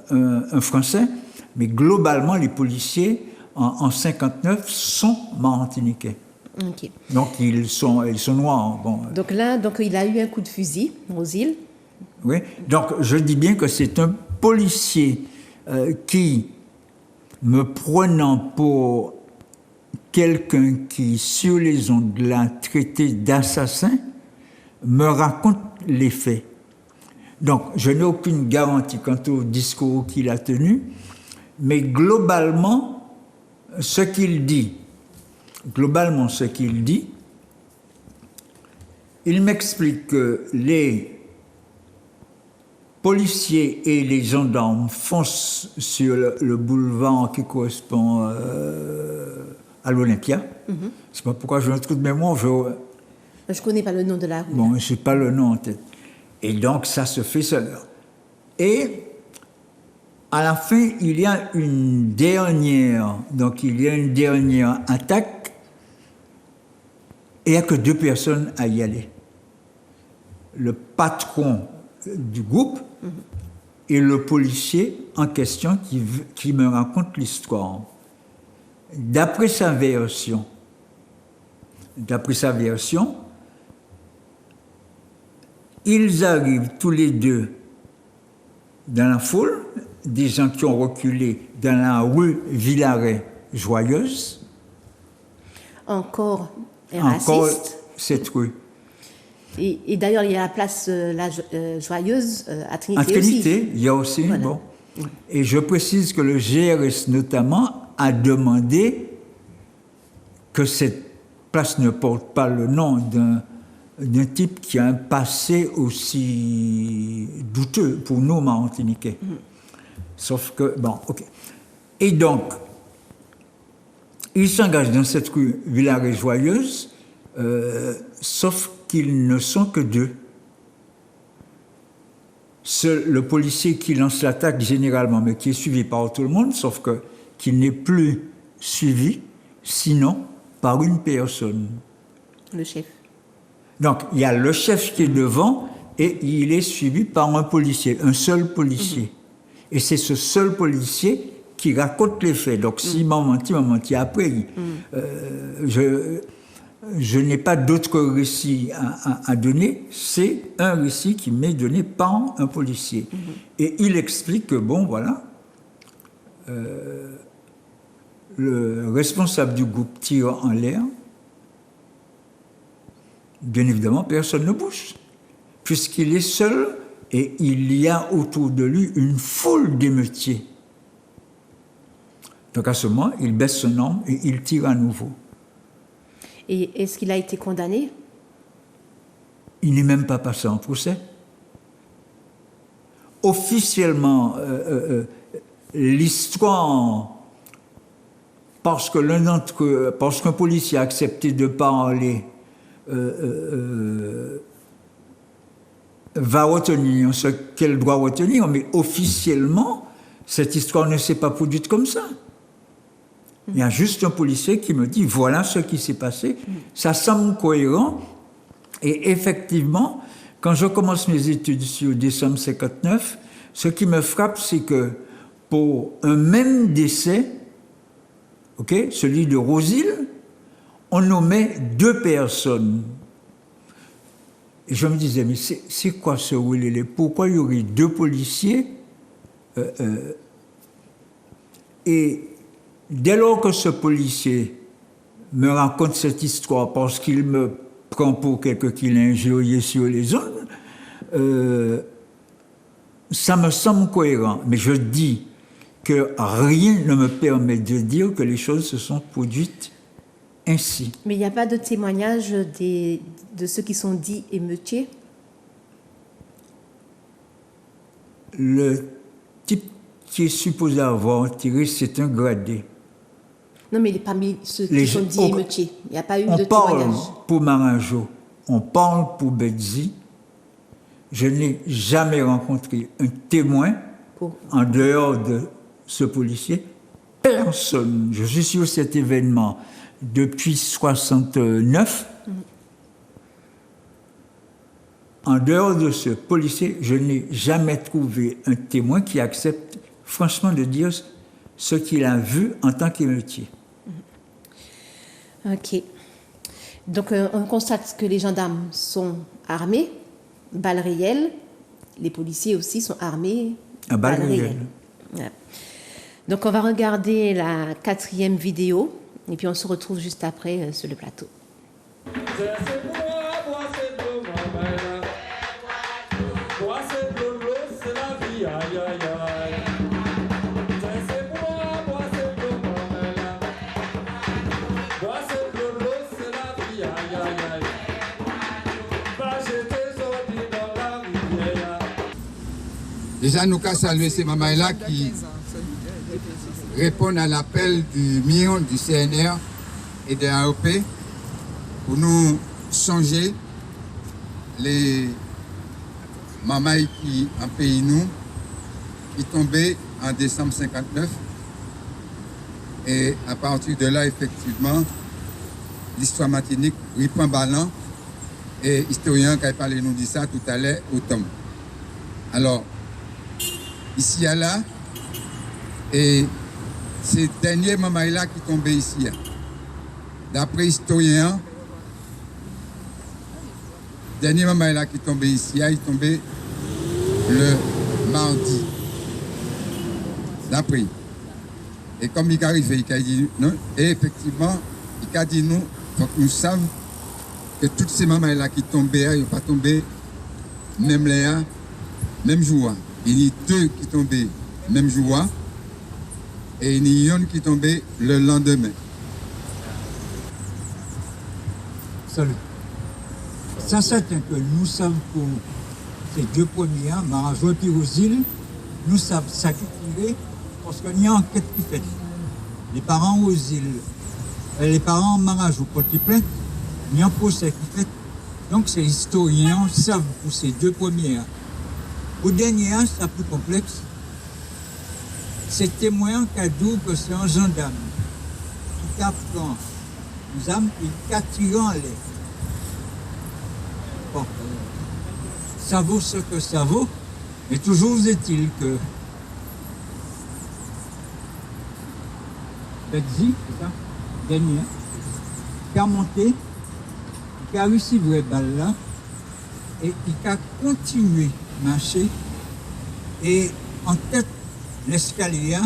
un Français, mais globalement, les policiers, en 59, sont martiniquais. Ok. Donc, ils sont noirs. Bon. Donc là, il a eu un coup de fusil aux îles. Oui. Donc, je dis bien que c'est un policier qui, me prenant pour quelqu'un qui, sur les ondes, l'a traité d'assassin, me raconte les faits. Donc, je n'ai aucune garantie quant au discours qu'il a tenu, mais globalement, ce qu'il dit, il m'explique que les policiers et les gendarmes foncent sur le boulevard qui correspond à l'Olympia. Je ne sais pas pourquoi j'ai un trou de mémoire. Je ne connais pas le nom de la rue. Bon, je n'ai pas le nom en tête. Et donc, ça se fait seul. Et à la fin, il y a une dernière attaque et il n'y a que 2 personnes à y aller. Le patron du groupe et le policier en question qui me raconte l'histoire. D'après sa version, ils arrivent tous les deux dans la foule, des gens qui ont reculé dans la rue Villaret-Joyeuse. Encore raciste. Encore cette rue. Et d'ailleurs, il y a la place Joyeuse à Trinité. À Trinité, aussi. il y a aussi. Voilà. Bon. Et je précise que le GRS notamment a demandé que cette place ne porte pas le nom d'un type qui a un passé aussi douteux pour nous, Martiniquais. Sauf que, bon, ok. Et donc, ils s'engagent dans cette rue Villaret-Joyeuse, sauf qu'ils ne sont que 2. Le policier qui lance l'attaque généralement, mais qui est suivi par tout le monde, sauf qu'il n'est plus suivi, sinon par une personne. Le chef. Donc, il y a le chef qui est devant et il est suivi par un policier, un seul policier. Et c'est ce seul policier qui raconte les faits. Donc, s'il m'a menti après. Je n'ai pas d'autre récit à donner. C'est un récit qui m'est donné par un policier. Et il explique que, bon, voilà, le responsable du groupe tire en l'air. Bien évidemment, personne ne bouge, puisqu'il est seul et il y a autour de lui une foule d'émeutiers. Donc à ce moment, il baisse son arme et il tire à nouveau. Et est-ce qu'il a été condamné? Il n'est même pas passé en procès. Officiellement, l'histoire, parce qu'un policier a accepté de parler, va retenir ce qu'elle doit retenir, mais officiellement, cette histoire ne s'est pas produite comme ça. Il y a juste un policier qui me dit, voilà ce qui s'est passé. Ça semble cohérent. Et effectivement, quand je commence mes études sur décembre 59, ce qui me frappe, c'est que pour un même décès, celui de Rosile, on nommait 2 personnes. Et je me disais, mais c'est quoi ce Willy? Pourquoi il y aurait 2 policiers et dès lors que ce policier me raconte cette histoire parce qu'il me prend pour quelqu'un qui l'a injurié sur les zones, ça me semble cohérent. Mais je dis que rien ne me permet de dire que les choses se sont produites ainsi. Mais il n'y a pas de témoignage de ceux qui sont dits émeutiers? Le type qui est supposé avoir tiré, c'est un gradé. Non, mais il n'est pas mis ceux qui Les sont gens- dits on- émeutiers. Il n'y a pas eu On de parle témoignage. pour Maranjo, on parle pour Betzi. Je n'ai jamais rencontré un témoin Pour- en dehors de ce policier. Personne. Je suis sur cet événement depuis 69. En dehors de ce policier, je n'ai jamais trouvé un témoin qui accepte franchement de dire ce qu'il a vu en tant qu'émeutier. Ok. Donc, on constate que les gendarmes sont armés, balles réelles. Les policiers aussi sont armés, À balles réelles. Voilà. Donc, on va regarder la 4e vidéo et puis on se retrouve juste après sur le plateau. Déjà, nous avons salué ces mamans-là qui répondent à l'appel du MION, du CNR et de l'AOP pour nous changer les mamans qui en pays nous, qui tombaient en décembre 59. Et à partir de là, effectivement, l'histoire Martinique reprend ballon et historien qui a parlé nous dit ça tout à l'heure au tombe. Alors, ici à là, et ces derniers mamans-là qui tombaient ici. D'après historien, dernier mamans-là qui tombaient ici, il tombait le mardi. D'après. Et comme il arrive, il a dit non, et effectivement, il a dit nous, il faut que nous sachions que toutes ces mamans-là qui tombaient, ils n'ont pas tombé même là, même jour. Il y a 2 qui tombaient même jour et il y a une qui tombait le lendemain. Salut. Ça, c'est que nous sommes pour ces 2 premiers, Maranjo et Pirozil, nous sommes sacrifiés parce qu'il y a une enquête qui fait. Les parents aux îles, les parents Maranjo portent plainte, il y a un procès qui fait. Donc, ces historiens savent pour ces 2 premiers. Au dernier, c'est plus complexe. C'est témoin qui a dit que c'est un gendarme qui a pris nous avons qui a tiré en l'air. Bon, ça vaut ce que ça vaut, mais toujours est-il que Betzi, c'est ça, dernier, qui a monté, qui a réussi vraie balle là, et qui a continué à marcher, et en tête l'escalier,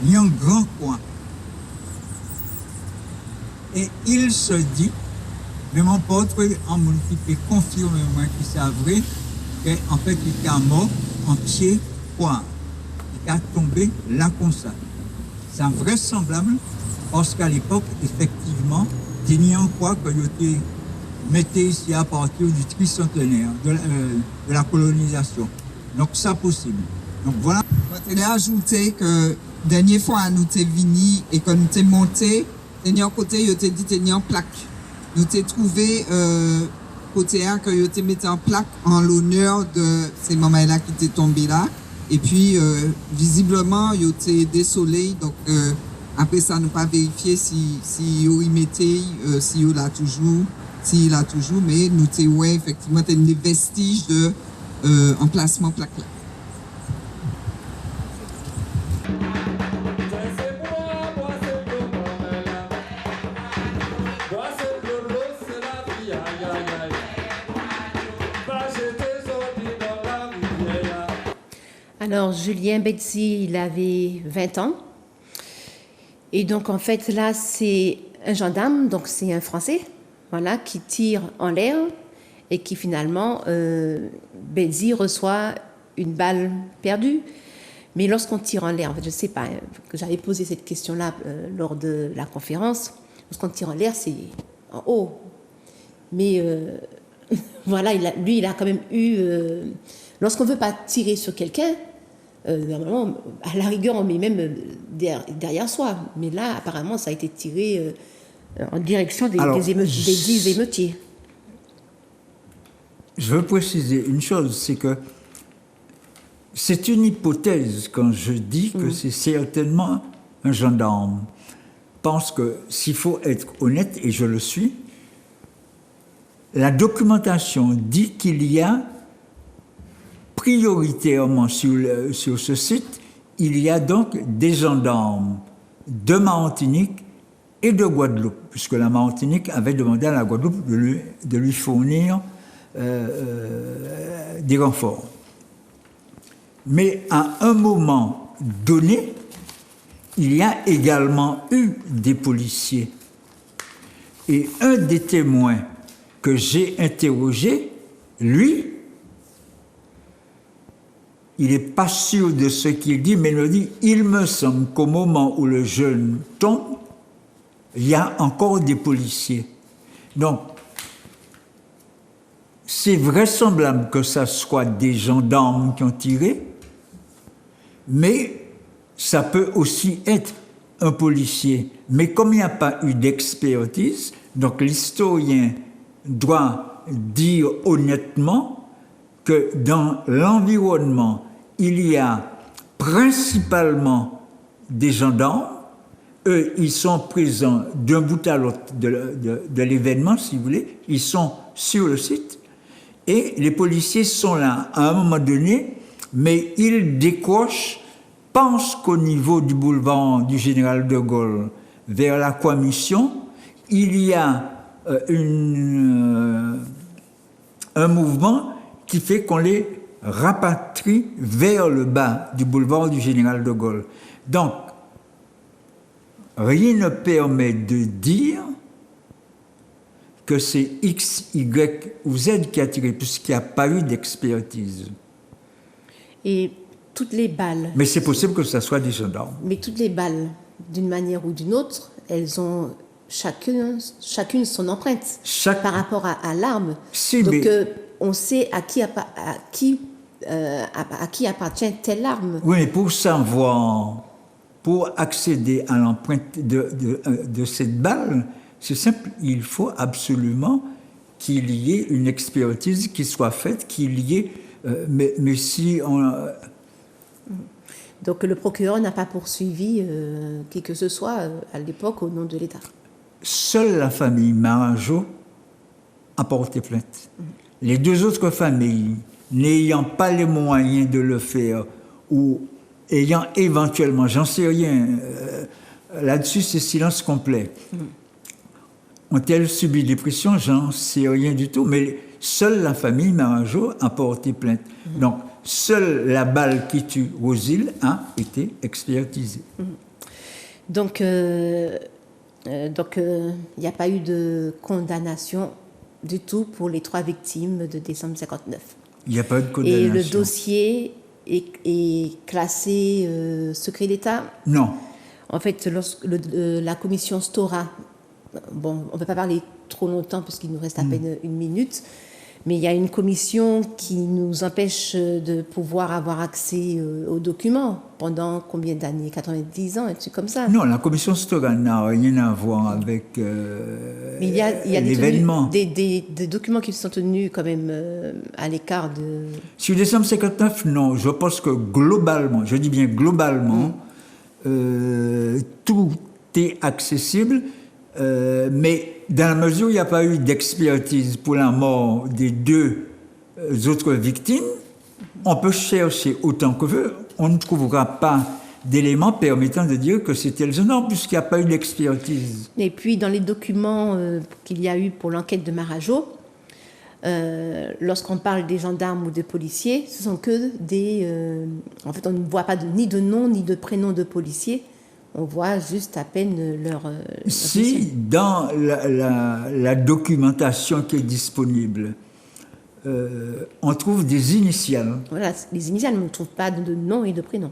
il y a un grand coin. Et il se dit, mais mon pote, en mon qui peut confirmer moi qui c'est vrai, qu'en fait, il est mort en pied point. Il est tombé là comme ça. C'est invraisemblable parce qu'à l'époque, effectivement, il y a quoi que je mettais ici à partir du tricentenaire de la colonisation. Donc, ça possible. Donc, voilà. Je voulais ajouter que dernière fois, nous sommes venus et que nous sommes montés, dernier côté, je t'ai dit, tenir en plaque. Nous t'ai trouvé côté un que je t'ai mis en plaque en l'honneur de ces mamans-là qui étaient tombées là. Et puis, visiblement, je t'ai désolé. Donc, après ça, nous pas vérifié si il mettait, si il l'a toujours, s'il a toujours. Mais nous t'ai, ouais, effectivement, t'as des vestiges de emplacement plaque là. Alors, Julien Betzi, il avait 20 ans. Et donc, en fait, là, c'est un gendarme, donc c'est un Français, voilà, qui tire en l'air et qui finalement, Betzi reçoit une balle perdue. Mais lorsqu'on tire en l'air, en fait, je ne sais pas, que j'avais posé cette question-là lors de la conférence, lorsqu'on tire en l'air, c'est en haut. Mais voilà, lui, il a quand même eu... lorsqu'on ne veut pas tirer sur quelqu'un, Normalement, à la rigueur, on met même derrière soi. Mais là, apparemment, ça a été tiré en direction des dits émeutiers. Je veux préciser une chose, c'est que c'est une hypothèse quand je dis que c'est certainement un gendarme. Je pense que s'il faut être honnête, et je le suis, la documentation dit qu'il y a prioritairement sur ce site, il y a donc des gendarmes de Martinique et de Guadeloupe, puisque la Martinique avait demandé à la Guadeloupe de lui fournir des renforts. Mais à un moment donné, il y a également eu des policiers. Et un des témoins que j'ai interrogé, lui, il n'est pas sûr de ce qu'il dit, mais il me dit, il me semble qu'au moment où le jeune tombe, il y a encore des policiers. Donc, c'est vraisemblable que ce soit des gendarmes qui ont tiré, mais ça peut aussi être un policier. Mais comme il n'y a pas eu d'expertise, donc l'historien doit dire honnêtement que dans l'environnement, il y a principalement des gendarmes. Eux, ils sont présents d'un bout à l'autre de l'événement, si vous voulez. Ils sont sur le site. Et les policiers sont là à un moment donné, mais ils décrochent, pensent qu'au niveau du boulevard du Général de Gaulle, vers la Croix Mission, il y a un mouvement qui fait qu'on les rapatrie vers le bas du boulevard du Général de Gaulle. Donc, rien ne permet de dire que c'est X, Y ou Z qui a tiré, puisqu'il n'y a pas eu d'expertise. Et toutes les balles... Mais c'est possible que ce soit des gendarmes. Mais toutes les balles, d'une manière ou d'une autre, elles ont chacune son empreinte par rapport à l'arme. Si, donc, on sait à qui appartient telle arme. Oui, mais pour savoir, pour accéder à l'empreinte de cette balle, c'est simple, il faut absolument qu'il y ait une expertise qui soit faite, qu'il y ait... mais si on... Donc le procureur n'a pas poursuivi qui que ce soit à l'époque au nom de l'État. Seule la famille Marangeau a porté plainte. Les deux autres familles, n'ayant pas les moyens de le faire, ou ayant éventuellement, j'en sais rien, là-dessus c'est silence complet. Ont-elles subi des pressions? J'en sais rien du tout, mais seule la famille Marangeau a porté plainte. Donc, seule la balle qui tue Rosile a été expertisée. Donc, il n'y a pas eu de condamnation du tout pour les 3 victimes de décembre 59. Il n'y a pas eu de condamnation. Et le dossier est classé secret d'État? Non. En fait, lorsque la commission Stora, bon, on ne peut pas parler trop longtemps parce qu'il nous reste à peine 1 minute, mais il y a une commission qui nous empêche de pouvoir avoir accès aux documents pendant combien d'années? 90 ans, un truc comme ça. Non, la commission Stora n'a rien à voir avec mais il y a l'événement. Des documents qui sont tenus quand même à l'écart de... Sur décembre 59, non. Je pense que globalement, je dis bien globalement, tout est accessible, mais dans la mesure où il n'y a pas eu d'expertise pour la mort des 2 autres victimes, on peut chercher autant que veut. On ne trouvera pas d'éléments permettant de dire que c'était le gendarme, puisqu'il n'y a pas eu d'expertise. Et puis, dans les documents qu'il y a eu pour l'enquête de Marajo, lorsqu'on parle des gendarmes ou des policiers, ce sont que des... en fait, on ne voit pas ni de nom ni de prénom de policiers. On voit juste à peine leur... Si, dans la documentation qui est disponible, on trouve des initiales. Voilà, les initiales, mais on ne trouve pas de nom et de prénom.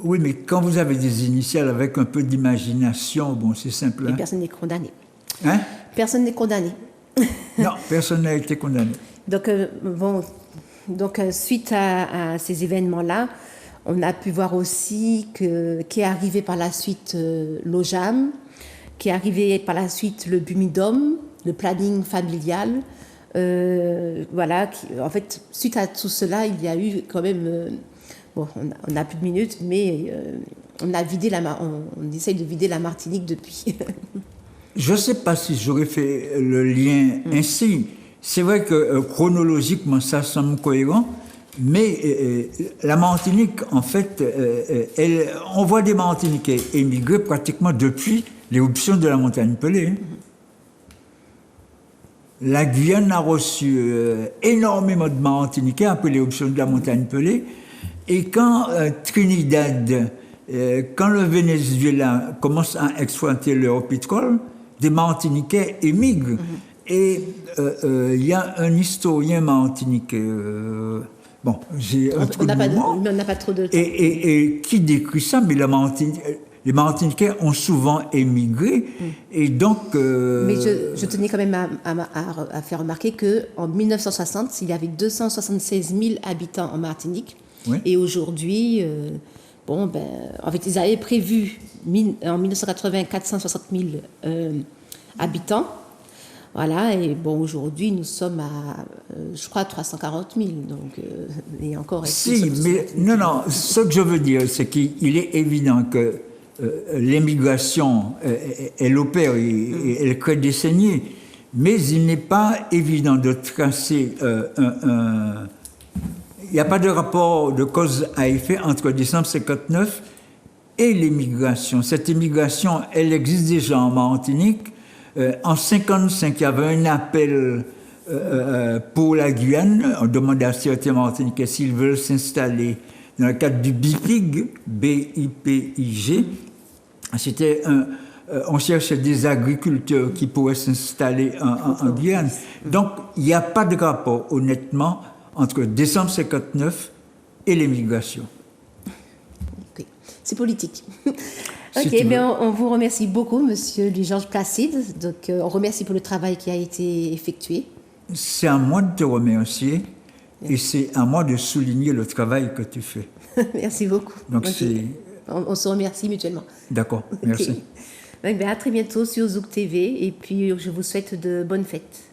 Oui, mais quand vous avez des initiales avec un peu d'imagination, bon, c'est simple. Et personne n'est condamné. Hein? Personne n'est condamné. Non, personne n'a été condamné. Donc, suite à ces événements-là, On a pu voir aussi qu'est arrivé par la suite l'OJAM, qu'est arrivé par la suite le BUMIDOM, le planning familial. Voilà, en fait, suite à tout cela, il y a eu quand même... bon, on n'a plus de minutes, mais on essaye de vider la Martinique depuis. Je ne sais pas si j'aurais fait le lien ainsi. C'est vrai que chronologiquement, ça semble cohérent, mais la Martinique, en fait, on voit des Martiniquais émigrer pratiquement depuis l'éruption de la montagne Pelée. La Guyane a reçu énormément de Martiniquais après l'éruption de la montagne Pelée. Et quand Trinidad, quand le Venezuela commence à exploiter leur pétrole, des Martiniquais émigrent. Et il y a un historien martiniquais, bon, j'ai un trou de mémoire, on n'a pas trop de temps. et qui décrit ça, mais les Martiniquais ont souvent émigré, et donc... Mais je tenais quand même à faire remarquer qu'en 1960, il y avait 276 000 habitants en Martinique, oui. Et aujourd'hui, en fait, ils avaient prévu en 1980 460 000 habitants. Voilà, et bon, aujourd'hui, nous sommes à, je crois, 340 000, donc, et encore... Si, mais non, ce que je veux dire, c'est qu'il est évident que l'émigration, elle opère et elle crée des saignées, mais il n'est pas évident de tracer il n'y a pas de rapport de cause à effet entre décembre 59 et l'émigration. Cette émigration, elle existe déjà en Martinique. En 1955, il y avait un appel pour la Guyane. On demandait à certains Martiniquais s'ils veulent s'installer dans le cadre du BIPIG, B-I-P-I-G. C'était on cherchait des agriculteurs qui pourraient s'installer en Guyane. Donc, il n'y a pas de rapport, honnêtement, entre décembre 59 et l'émigration. Okay. C'est politique. Ok, mais on vous remercie beaucoup, Monsieur Louis-Georges Placide. Donc, on remercie pour le travail qui a été effectué. C'est à moi de te remercier et c'est à moi de souligner le travail que tu fais. Merci beaucoup. Donc, on se remercie mutuellement. D'accord, merci. Okay. Donc, à très bientôt sur Zouk TV et puis je vous souhaite de bonnes fêtes.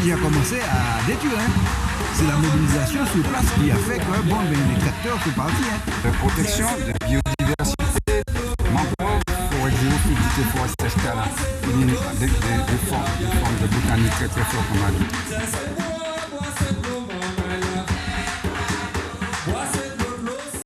Qui a commencé à détruire. C'est la mobilisation sur place qui a fait que les capteurs sont partis. De protection, de biodiversité, mangrove, forêt géophysique, forêt sèche, des formes de botanique très très fortes, on a dit.